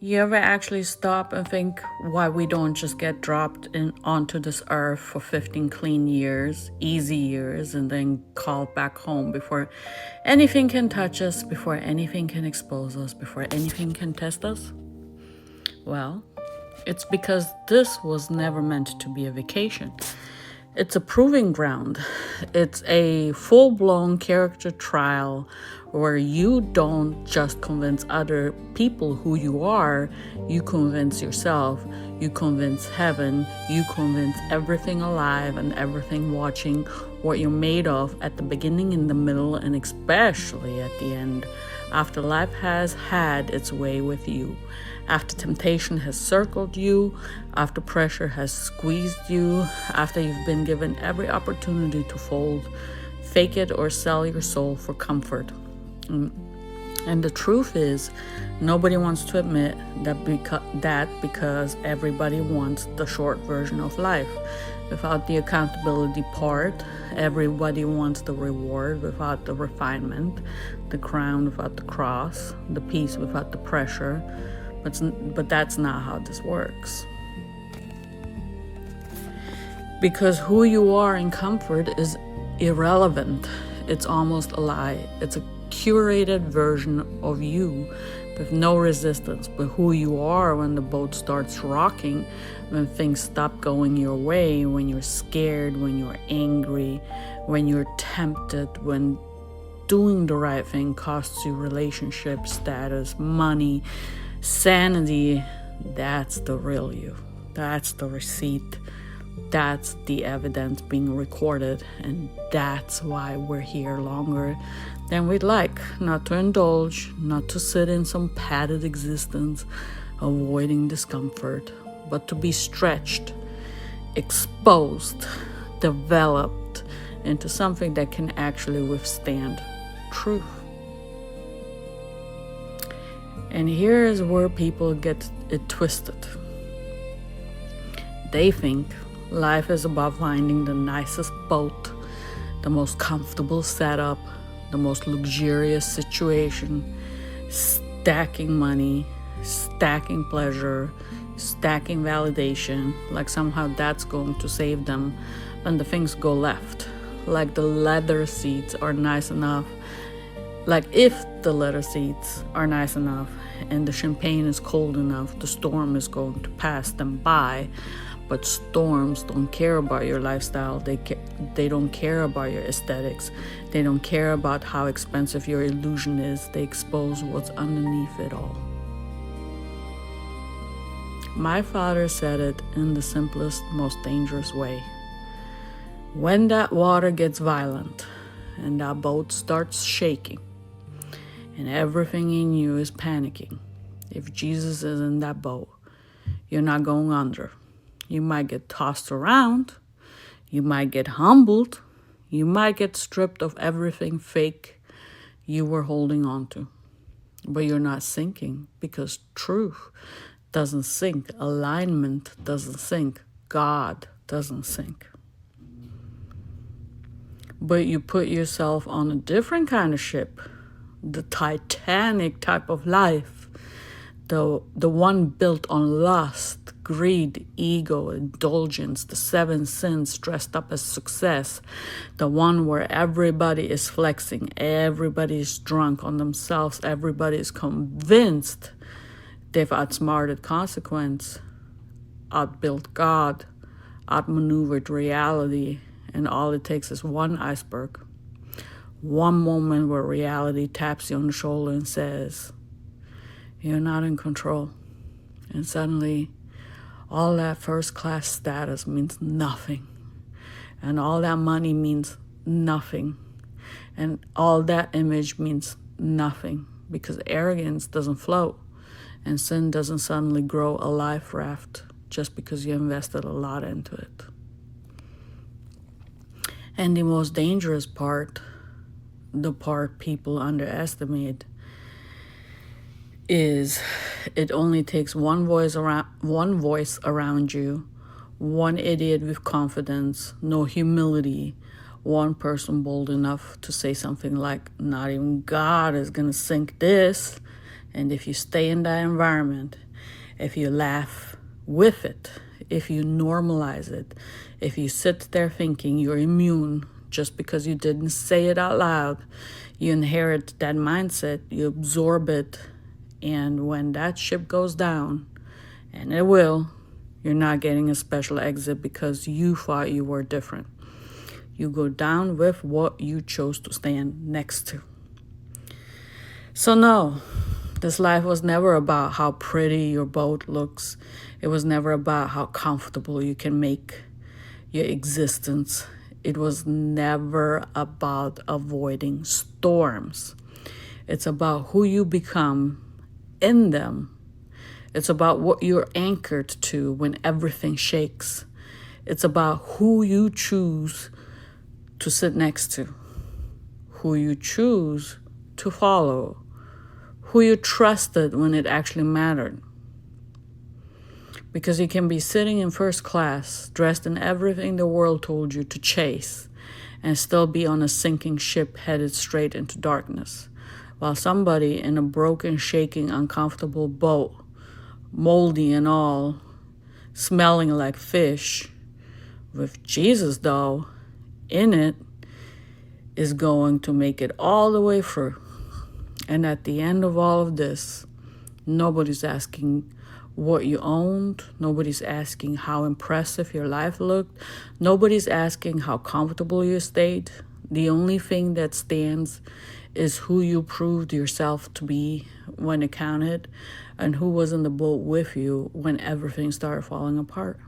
You ever actually stop and think why we don't just get dropped onto this earth for 15 clean years, easy years, and then called back home before anything can touch us, before anything can expose us, before anything can test us? Well, it's because this was never meant to be a vacation. It's a proving ground. It's a full-blown character trial where you don't just convince other people who you are, you convince yourself, you convince heaven, you convince everything alive and everything watching what you're made of at the beginning, in the middle, and especially at the end, after life has had its way with you. After temptation has circled you, after pressure has squeezed you, after you've been given every opportunity to fold, fake it, or sell your soul for comfort. And the truth is, nobody wants to admit that because everybody wants the short version of life. Without the accountability part, everybody wants the reward without the refinement, the crown without the cross, the peace without the pressure. But that's not how this works. Because who you are in comfort is irrelevant. It's almost a lie. It's a curated version of you with no resistance. But who you are when the boat starts rocking, when things stop going your way, when you're scared, when you're angry, when you're tempted, when doing the right thing costs you relationship status, money, sanity. That's the real you. That's the receipt. That's the evidence being recorded. And that's why we're here longer than we'd like. Not to indulge, not to sit in some padded existence, avoiding discomfort, but to be stretched, exposed, developed into something that can actually withstand truth. And here is where people get it twisted. They think life is about finding the nicest boat, the most comfortable setup, the most luxurious situation, stacking money, stacking pleasure, stacking validation, like somehow that's going to save them when the things go left. Like the leather seats are nice enough. Like if the leather seats are nice enough and the champagne is cold enough, the storm is going to pass them by. But storms don't care about your lifestyle. They don't care about your aesthetics. They don't care about how expensive your illusion is. They expose what's underneath it all. My father said it in the simplest, most dangerous way. When that water gets violent and that boat starts shaking and everything in you is panicking, if Jesus is in that boat, you're not going under. You might get tossed around, you might get humbled, you might get stripped of everything fake you were holding on to. But you're not sinking, because truth doesn't sink, alignment doesn't sink, God doesn't sink. But you put yourself on a different kind of ship, the Titanic type of life, the one built on lust, greed, ego, indulgence, the 7 sins dressed up as success, the one where everybody is flexing, everybody is drunk on themselves, everybody is convinced they've outsmarted consequence, outbuilt God, outmaneuvered reality, and all it takes is one iceberg, one moment where reality taps you on the shoulder and says, you're not in control. And suddenly, all that first-class status means nothing. And all that money means nothing. And all that image means nothing. Because arrogance doesn't float. And sin doesn't suddenly grow a life raft just because you invested a lot into it. And the most dangerous part, the part people underestimate, is it only takes one voice around you, one idiot with confidence, no humility, one person bold enough to say something like, not even God is going to sink this. And if you stay in that environment if you laugh with it, if you normalize it, if you sit there thinking you're immune just because you didn't say it out loud, you inherit that mindset, you absorb it, and when that ship goes down, and it will, you're not getting a special exit because you thought you were different. You go down with what you chose to stand next to. So no, this life was never about how pretty your boat looks. It was never about how comfortable you can make your existence. It was never about avoiding storms. It's about who you become in them. It's about what you're anchored to when everything shakes. It's about who you choose to sit next to, who you choose to follow, who you trusted when it actually mattered. Because you can be sitting in first class, dressed in everything the world told you to chase, and still be on a sinking ship headed straight into darkness, while somebody in a broken, shaking, uncomfortable boat, moldy and all, smelling like fish, with Jesus, though, in it, is going to make it all the way through. And at the end of all of this, nobody's asking what you owned. Nobody's asking how impressive your life looked. Nobody's asking how comfortable you stayed. The only thing that stands is who you proved yourself to be when it counted, and who was in the boat with you when everything started falling apart.